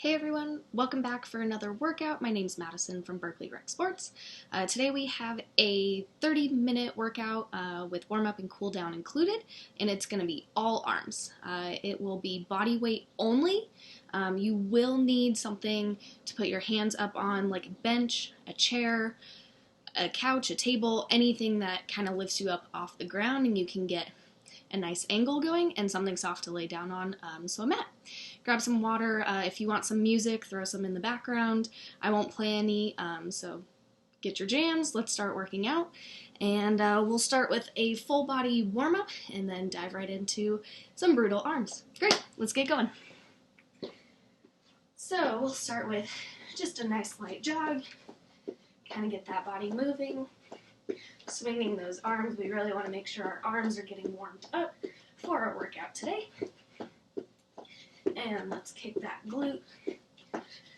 Hey everyone, welcome back for another workout. My name's Madisyn from Berkeley Rec Sports. Today we have a 30-minute workout with warm-up and cool-down included, and it's going to be all arms. It will be body weight only. You will need something to put your hands up on, like a bench, a chair, a couch, a table, anything that kind of lifts you up off the ground and you can get a nice angle going, and something soft to lay down on, so a mat. Grab some water. If you want some music, throw some in the background. I won't play any, so get your jams. Let's start working out. And we'll start with a full body warm-up and then dive right into some brutal arms. Great, let's get going. So we'll start with just a nice light jog. Kind of get that body moving. Swinging those arms. We really want to make sure our arms are getting warmed up for our workout today. And let's kick that glute.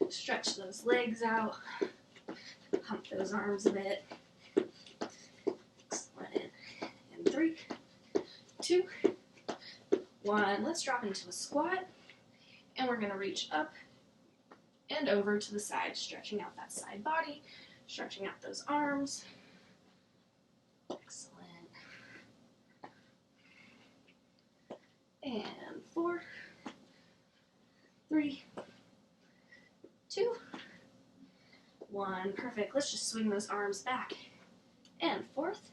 Stretch those legs out. Pump those arms a bit. Excellent. And 3, 2, 1. Let's drop into a squat. And we're going to reach up and over to the side, stretching out that side body, stretching out those arms. Excellent. And 4, 3, 2, 1. Perfect. Let's just swing those arms back and forth.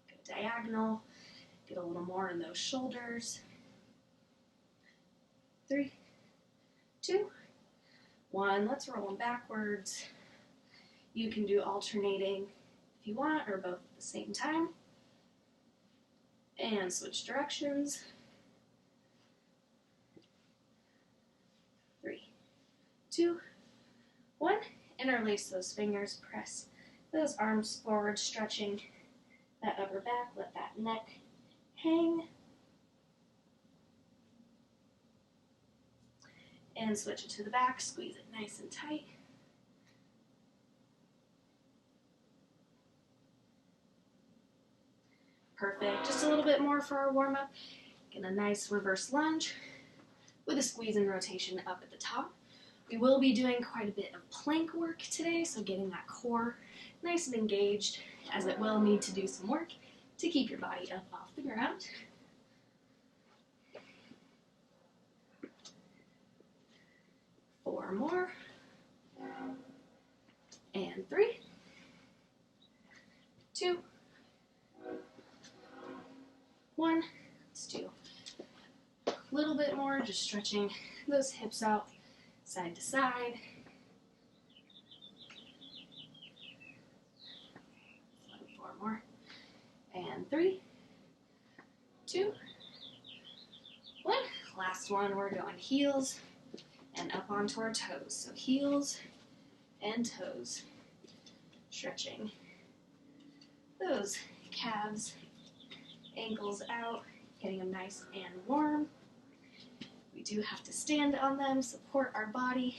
Go diagonal. Get a little more in those shoulders. 3, 2, 1. Let's roll them backwards. You can do alternating if you want, or both at the same time. And switch directions. 3, 2, 1. Interlace those fingers. Press those arms forward, stretching that upper back. Let that neck hang. And switch it to the back. Squeeze it nice and tight. Perfect. Just a little bit more for our warm-up. Get a nice reverse lunge with a squeeze and rotation up at the top. We will be doing quite a bit of plank work today, so getting that core nice and engaged, as it will need to do some work to keep your body up off the ground. Four more. And 3, 2, 1. Let's do a little bit more, just stretching those hips out side to side. 4 more. And 3, 2, 1. Last one, we're going heels and up onto our toes. So heels and toes. Stretching those calves, ankles out, getting them nice and warm. We do have to stand on them, support our body.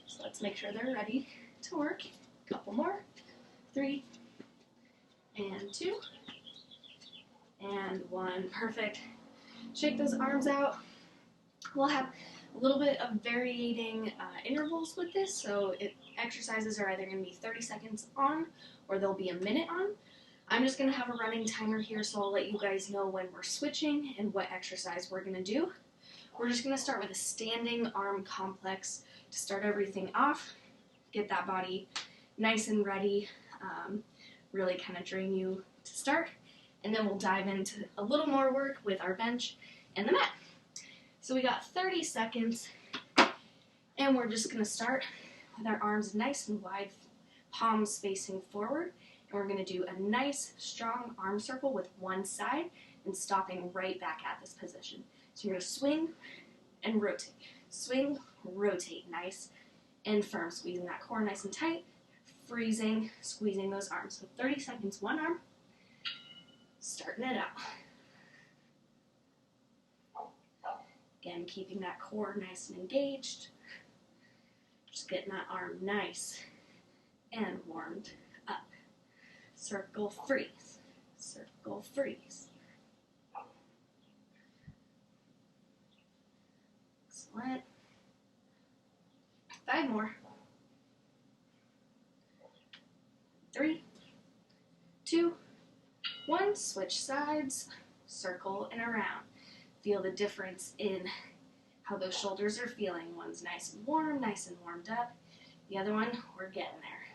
So let's make sure they're ready to work. A couple more. 3, and 2, and 1. Perfect. Shake those arms out. We'll have a little bit of varying intervals with this, so exercises are either going to be 30 seconds on or they'll be a minute on. I'm just going to have a running timer here, so I'll let you guys know when we're switching and what exercise we're going to do. We're just going to start with a standing arm complex to start everything off, get that body nice and ready, really kind of drain you to start, and then we'll dive into a little more work with our bench and the mat. So we got 30 seconds, and we're just going to start with our arms nice and wide, palms facing forward. And we're going to do a nice, strong arm circle with one side and stopping right back at this position. So you're going to swing and rotate. Swing, rotate, nice and firm. Squeezing that core nice and tight. Freezing, squeezing those arms. So 30 seconds, one arm. Starting it out. Again, keeping that core nice and engaged. Just getting that arm nice and warmed up. Circle, freeze. Circle, freeze. Excellent. 5 more. 3, 2, 1. Switch sides, circle and around. Feel the difference in how those shoulders are feeling. One's nice and warmed up. The other one, we're getting there.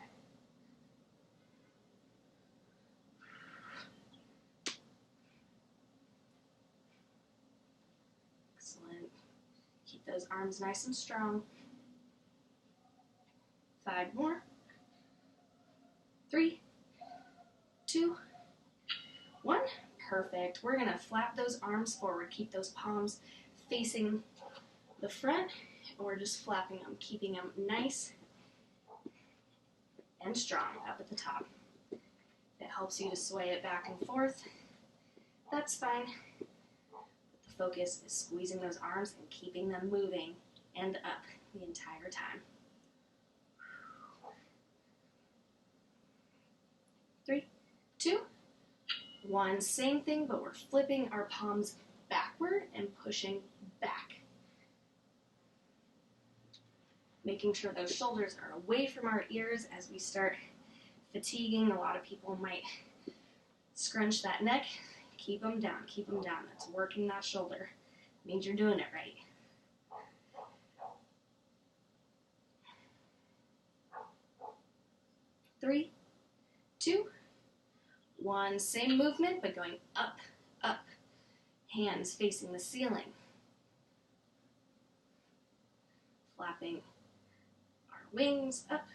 Excellent. Keep those arms nice and strong. 5 more. 3, 2, 1. Perfect. We're going to flap those arms forward. Keep those palms facing the front. And we're just flapping them, keeping them nice and strong up at the top. If it helps you to sway it back and forth, that's fine. The focus is squeezing those arms and keeping them moving and up the entire time. 3, 2, 1. Same thing, but we're flipping our palms backward and pushing back. Making sure those shoulders are away from our ears as we start fatiguing. A lot of people might scrunch that neck. Keep them down, keep them down. That's working that shoulder. Means you're doing it right. Three, 2, 1. Same movement, but going up, up. Hands facing the ceiling. Flapping our wings up.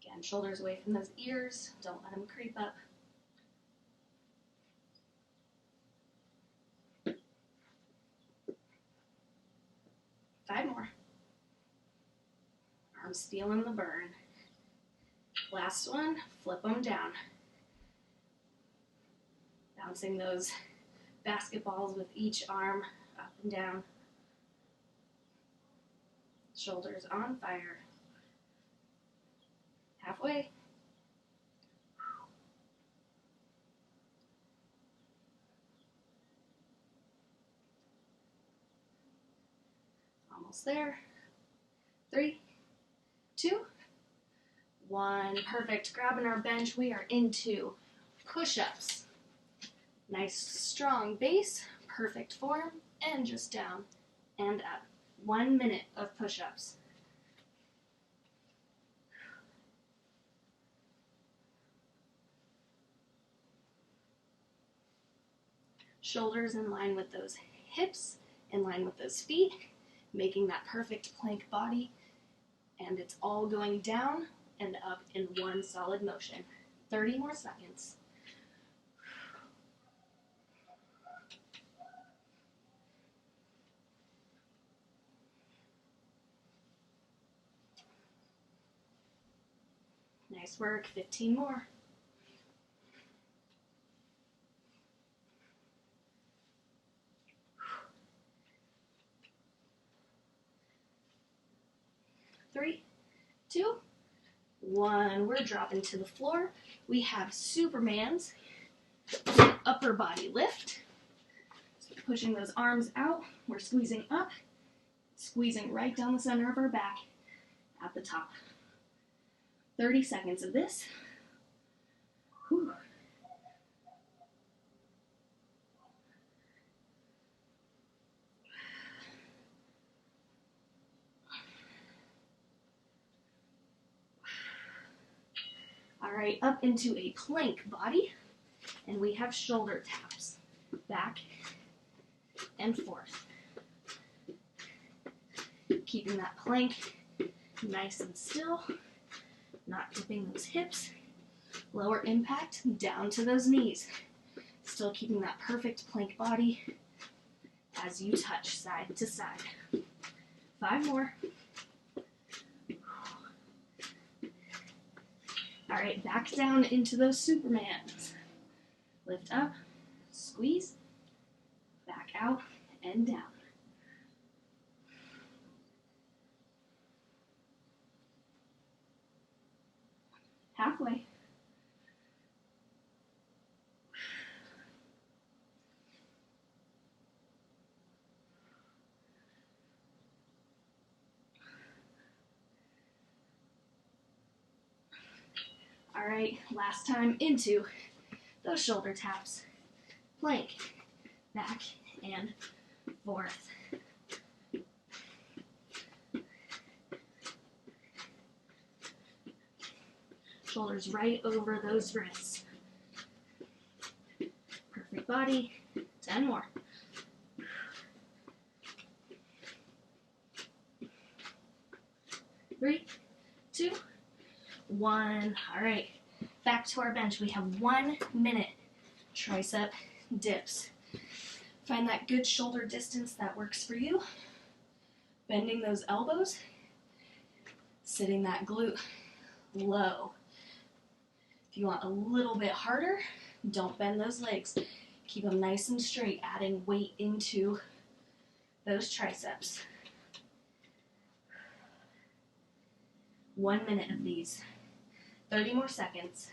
Again, shoulders away from those ears. Don't let them creep up. Five more. Arms feeling the burn. Last one, flip them down. Bouncing those basketballs with each arm up and down. Shoulders on fire. Halfway. Almost there. 3, 2, 1. Perfect. Grabbing our bench, we are into push-ups. Nice strong base, perfect form, and just down and up. 1 minute of push-ups. Shoulders in line with those hips, in line with those feet, making that perfect plank body, and it's all going down and up in one solid motion. 30 more seconds. Nice work. 15 more. Three, 2, 1. We're dropping to the floor. We have Superman's upper body lift. So pushing those arms out. We're squeezing up, squeezing right down the center of our back at the top. 30 seconds of this. Whew. All right, up into a plank body, and we have shoulder taps, back and forth. Keeping that plank nice and still, not tipping those hips. Lower impact, down to those knees. Still keeping that perfect plank body as you touch side to side. 5 more. All right, back down into those Supermans. Lift up, squeeze, back out, and down. Halfway. All right, last time into those shoulder taps. Plank, back and forth. Shoulders right over those wrists. Perfect body. 10 more. 3, 2, 1. All right, back to our bench. We have 1 minute tricep dips. Find that good shoulder distance that works for you. Bending those elbows. Sitting that glute low. If you want a little bit harder, don't bend those legs. Keep them nice and straight, adding weight into those triceps. 1 minute of these. 30 more seconds.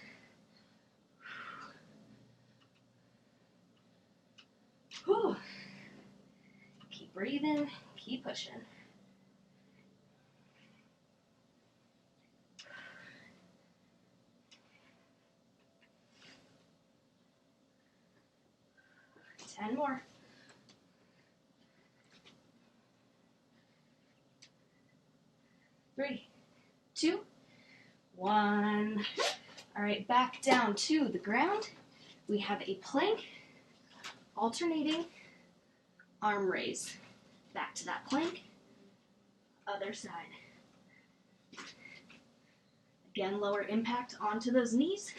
Whew. Keep breathing, keep pushing. Ten more. 3, 2, 1. All right, back down to the ground. We have a plank, alternating arm raise. Back to that plank, other side. Again, lower impact onto those knees.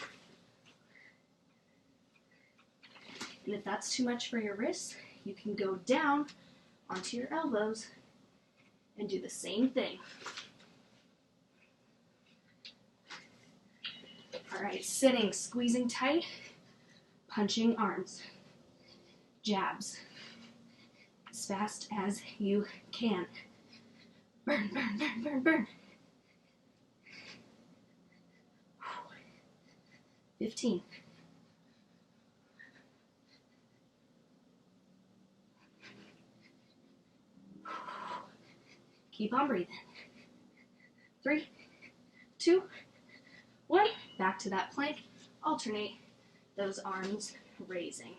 And if that's too much for your wrists, you can go down onto your elbows and do the same thing. All right, sitting, squeezing tight, punching arms, jabs, as fast as you can. Burn, burn, burn, burn, burn. 15. Keep on breathing. 3, 2, 1. Back to that plank. Alternate those arms raising.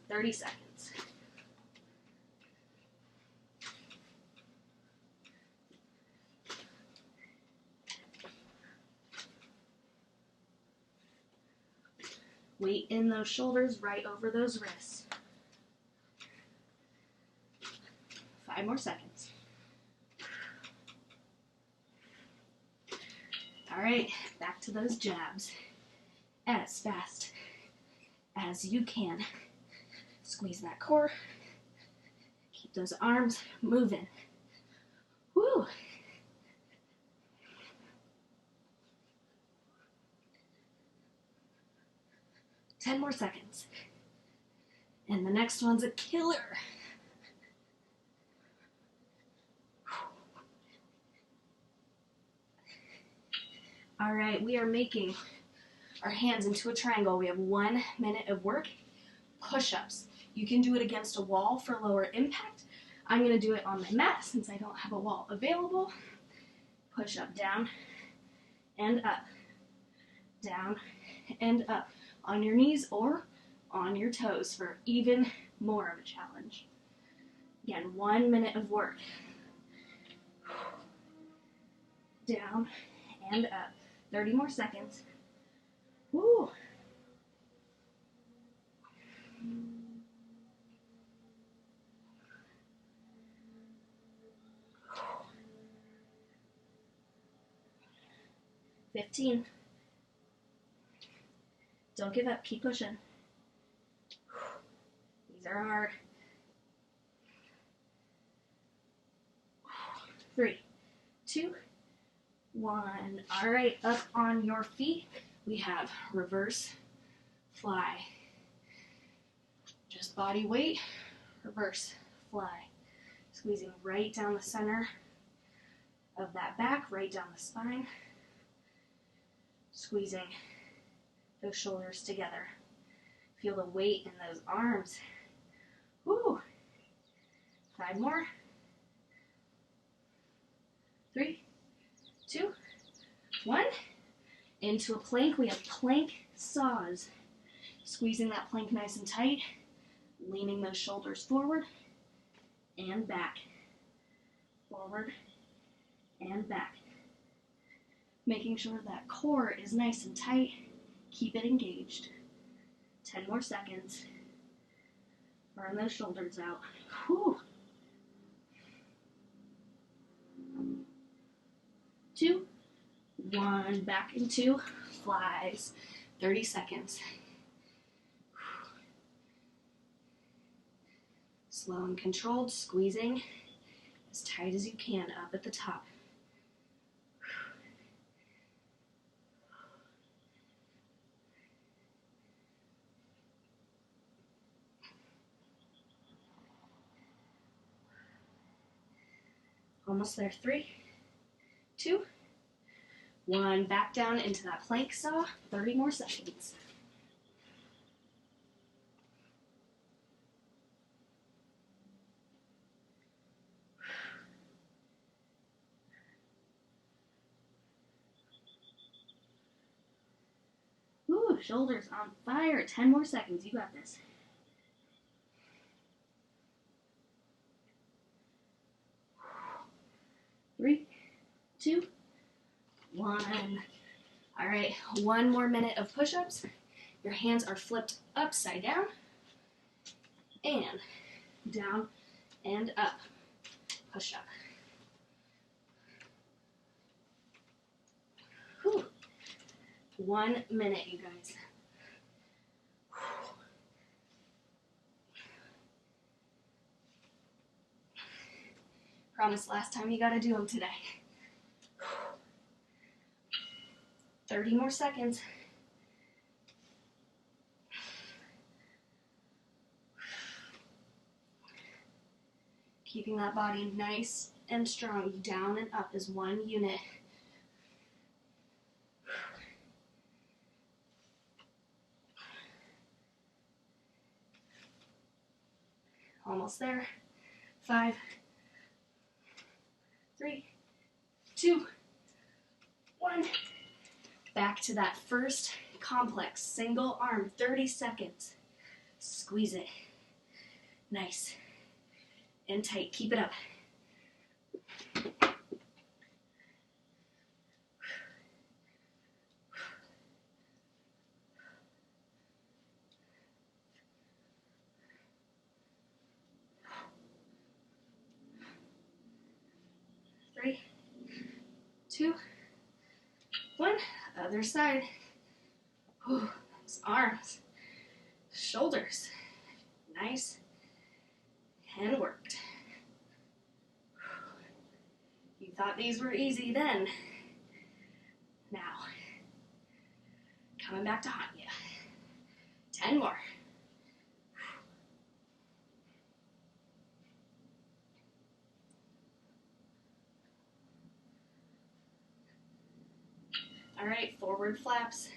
30 seconds. Weight in those shoulders, right over those wrists. 5 more seconds. All right, back to those jabs. As fast as you can. Squeeze that core. Keep those arms moving. Woo! Ten more seconds. And the next one's a killer. All right, we are making our hands into a triangle. We have 1 minute of work. Push-ups. You can do it against a wall for lower impact. I'm going to do it on my mat since I don't have a wall available. Push up, down, and up. Down, and up. On your knees or on your toes for even more of a challenge. Again, 1 minute of work. Down and up. 30 more seconds. Woo! $15. Don't give up. Keep pushing. These are hard. 3, 2, 1. All right, up on your feet. We have reverse fly. Just body weight, reverse fly. Squeezing right down the center of that back, right down the spine. Squeezing those shoulders together. Feel the weight in those arms. Woo! 5 more. 3, 2, 1. Into a plank. We have plank saws. Squeezing that plank nice and tight. Leaning those shoulders forward and back. Forward and back. Making sure that core is nice and tight. Keep it engaged. 10 more seconds. Burn those shoulders out. Whew. 2, 1, back into flies. 30 seconds. Slow and controlled, squeezing as tight as you can up at the top. Almost there. 3, 2, 1. Back down into that plank saw. 30 more seconds. Ooh, shoulders on fire. 10 more seconds. You got this. 3, 2, 1. All right, 1 more minute of push-ups. Your hands are flipped upside down and down and up. Push up. Whew. 1 minute, you guys. Promise last time you gotta do them today. 30 more seconds. Keeping that body nice and strong, down and up as one unit. Almost there. 5, 3, 2, 1. Back to that first complex single arm, 30 seconds. Squeeze it. Nice and tight. Keep it up. Three, 2, 1. Other side. Ooh, those arms, shoulders, nice and worked. You thought these were easy then. Now, coming back to haunt you. 10 more. All right, forward flaps.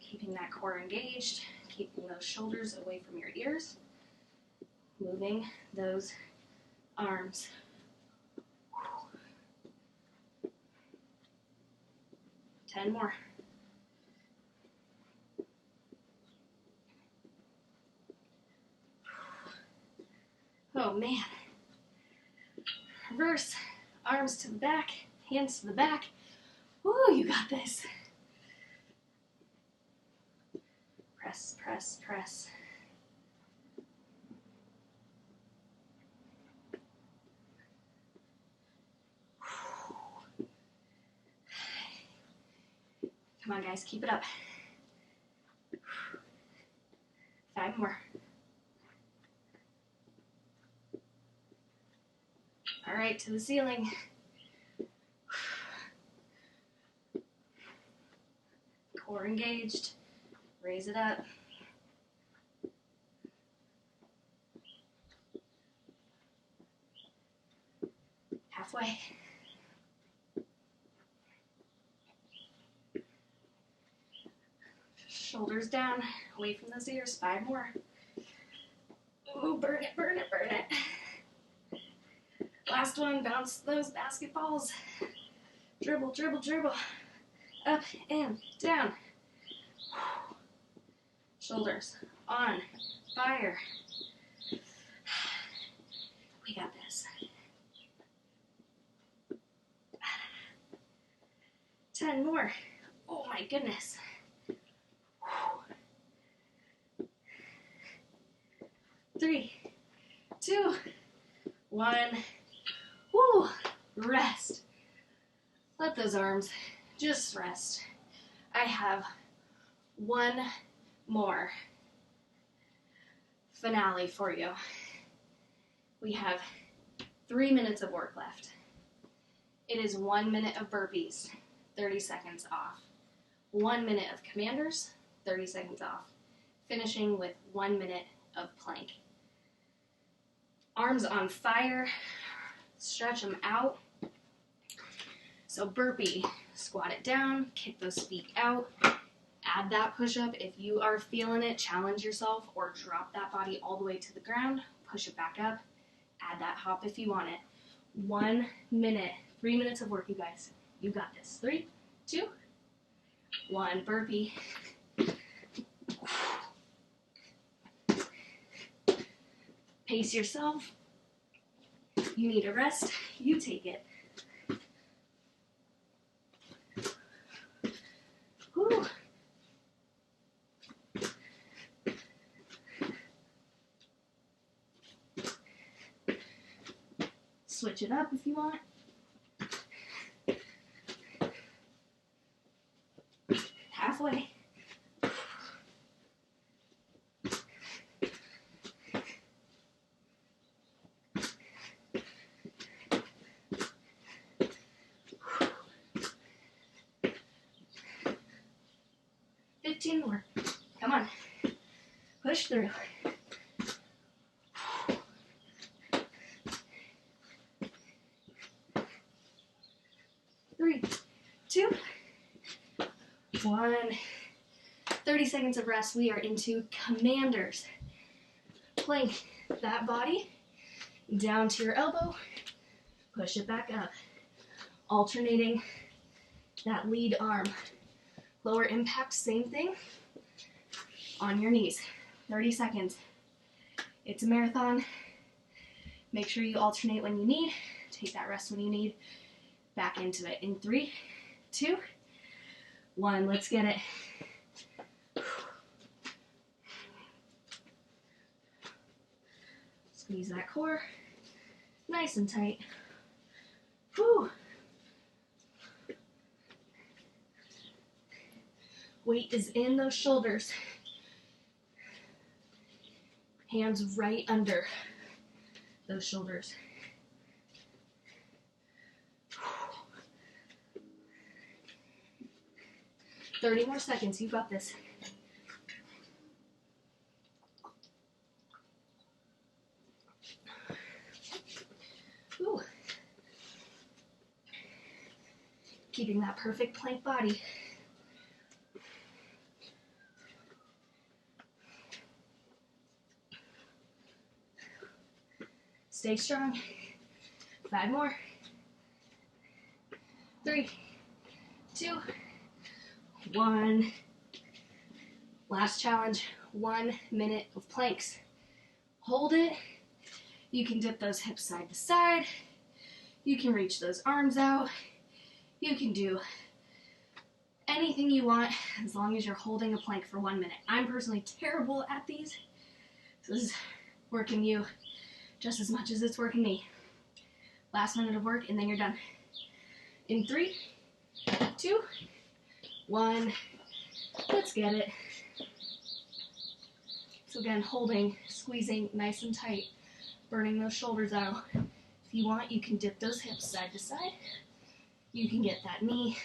Keeping that core engaged, keeping those shoulders away from your ears, moving those arms. 10 more. Oh man. Reverse, arms to the back, hands to the back. Ooh, you got this. Press, press, press. Come on, guys, keep it up. 5 more. All right, to the ceiling. Core engaged. Raise it up. Halfway. Shoulders down, away from those ears. 5 more. Ooh, burn it, burn it, burn it. Last one, bounce those basketballs. Dribble, dribble, dribble. Up and down. Shoulders on fire. We got this. 10 more. Oh my goodness. 3, 2, 1. Woo! Rest. Let those arms just rest. I have one more finale for you. We have 3 minutes of work left. It is 1 minute of burpees, 30 seconds off. 1 minute of commanders, 30 seconds off. Finishing with 1 minute of plank. Arms on fire, stretch them out. So burpee, squat it down, kick those feet out, add that push-up. If you are feeling it, challenge yourself or drop that body all the way to the ground, push it back up, add that hop if you want it. 1 minute, 3 minutes of work, you guys. You got this. 3, 2, 1, burpee. Pace yourself. You need a rest, you take it. Whew. Switch it up if you want. Halfway. More. Come on. Push through. 3, 2, 1. 30 seconds of rest. We are into commanders. Plank that body down to your elbow. Push it back up. Alternating that lead arm. Lower impact, same thing, on your knees. 30 seconds. It's a marathon. Make sure you alternate when you need. Take that rest when you need. Back into it in 3, 2, 1. Let's get it. Squeeze that core. Nice and tight. Whew. Weight is in those shoulders. Hands right under those shoulders. 30 more seconds. You got this. Ooh. Keeping that perfect plank body. Stay strong. 5 more. 3, 2, 1. Last challenge, 1 minute of planks. Hold it. You can dip those hips side to side. You can reach those arms out. You can do anything you want as long as you're holding a plank for 1 minute. I'm personally terrible at these. So this is working you just as much as it's working me. Last minute of work and then you're done. In 3, 2, 1. Let's get it. So again, holding, squeezing nice and tight, burning those shoulders out. If you want, you can dip those hips side to side. You can get that knee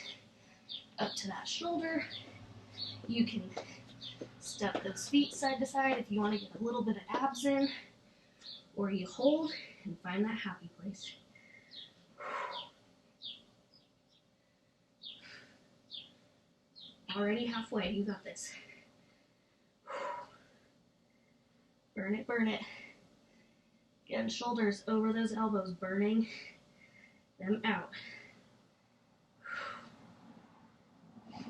up to that shoulder. You can step those feet side to side if you want to get a little bit of abs in. Or you hold and find that happy place. Already halfway, you got this. Burn it, burn it. Again, shoulders over those elbows, burning them out. You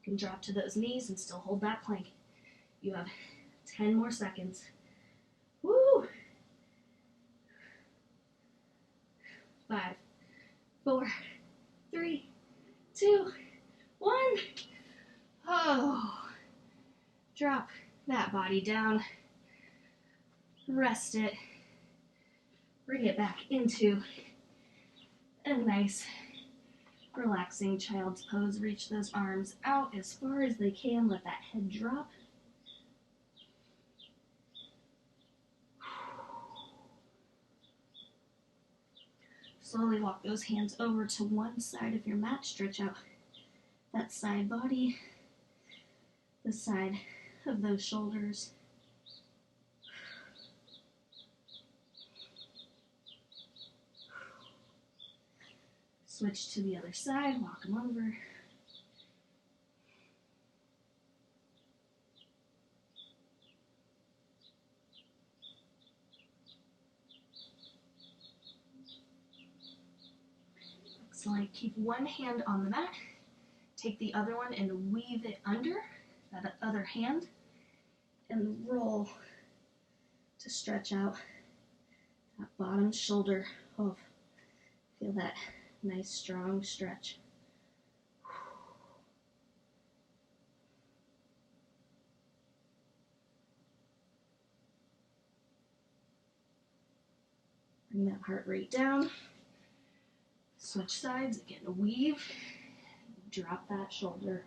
can drop to those knees and still hold that plank. You have 10 more seconds. Woo! 5, 4, 3, 2, 1. Oh. Drop that body down. Rest it. Bring it back into a nice, relaxing child's pose. Reach those arms out as far as they can. Let that head drop. Slowly walk those hands over to one side of your mat. Stretch out that side body, the side of those shoulders. Switch to the other side, walk them over. Excellent. Keep one hand on the mat. Take the other one and weave it under that other hand and roll to stretch out that bottom shoulder. Oh, feel that nice strong stretch. Bring that heart rate down. Switch sides, again, weave, drop that shoulder.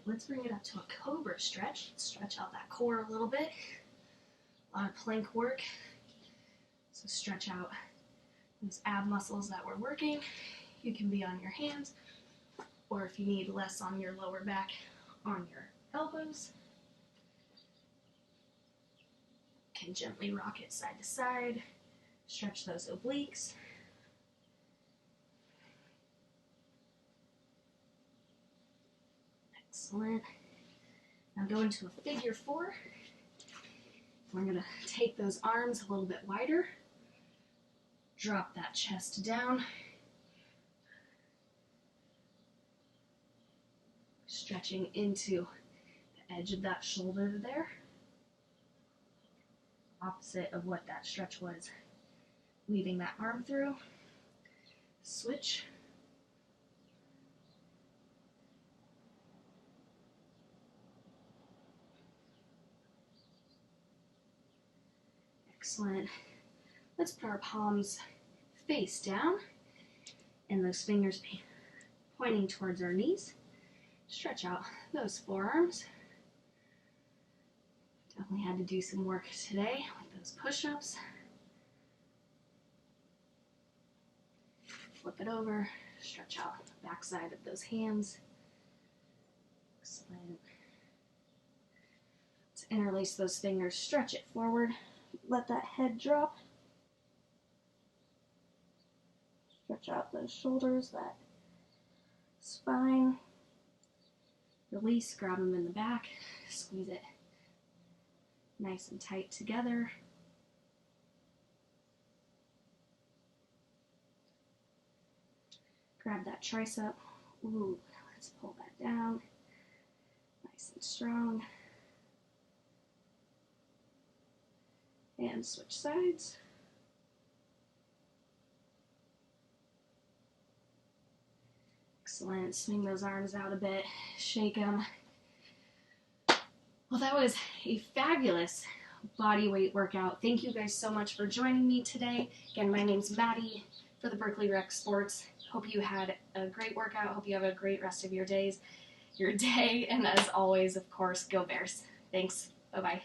Let's bring it up to a cobra stretch. Stretch out that core a little bit. A lot of plank work. So stretch out those ab muscles that we're working. You can be on your hands, or if you need less on your lower back, on your elbows. Can gently rock it side to side. Stretch those obliques. Excellent. Now go into a figure 4. We're going to take those arms a little bit wider. Drop that chest down. Stretching into the edge of that shoulder there. Opposite of what that stretch was. Weaving that arm through. Switch. Excellent. Let's put our palms face down and those fingers pointing towards our knees. Stretch out those forearms. Definitely had to do some work today with those push-ups. Flip it over, stretch out the back side of those hands. Excellent. Let's interlace those fingers, stretch it forward. Let that head drop. Stretch out those shoulders, that spine. Release, grab them in the back, squeeze it nice and tight together. Grab that tricep. Ooh, let's pull that down. Nice and strong. And switch sides. Excellent. Swing those arms out a bit. Shake them. Well, that was a fabulous body weight workout. Thank you guys so much for joining me today. Again, my name's Maddie for the Berkeley Rec Sports. Hope you had a great workout. Hope you have a great rest of your day. And as always, of course, go Bears. Thanks. Bye-bye.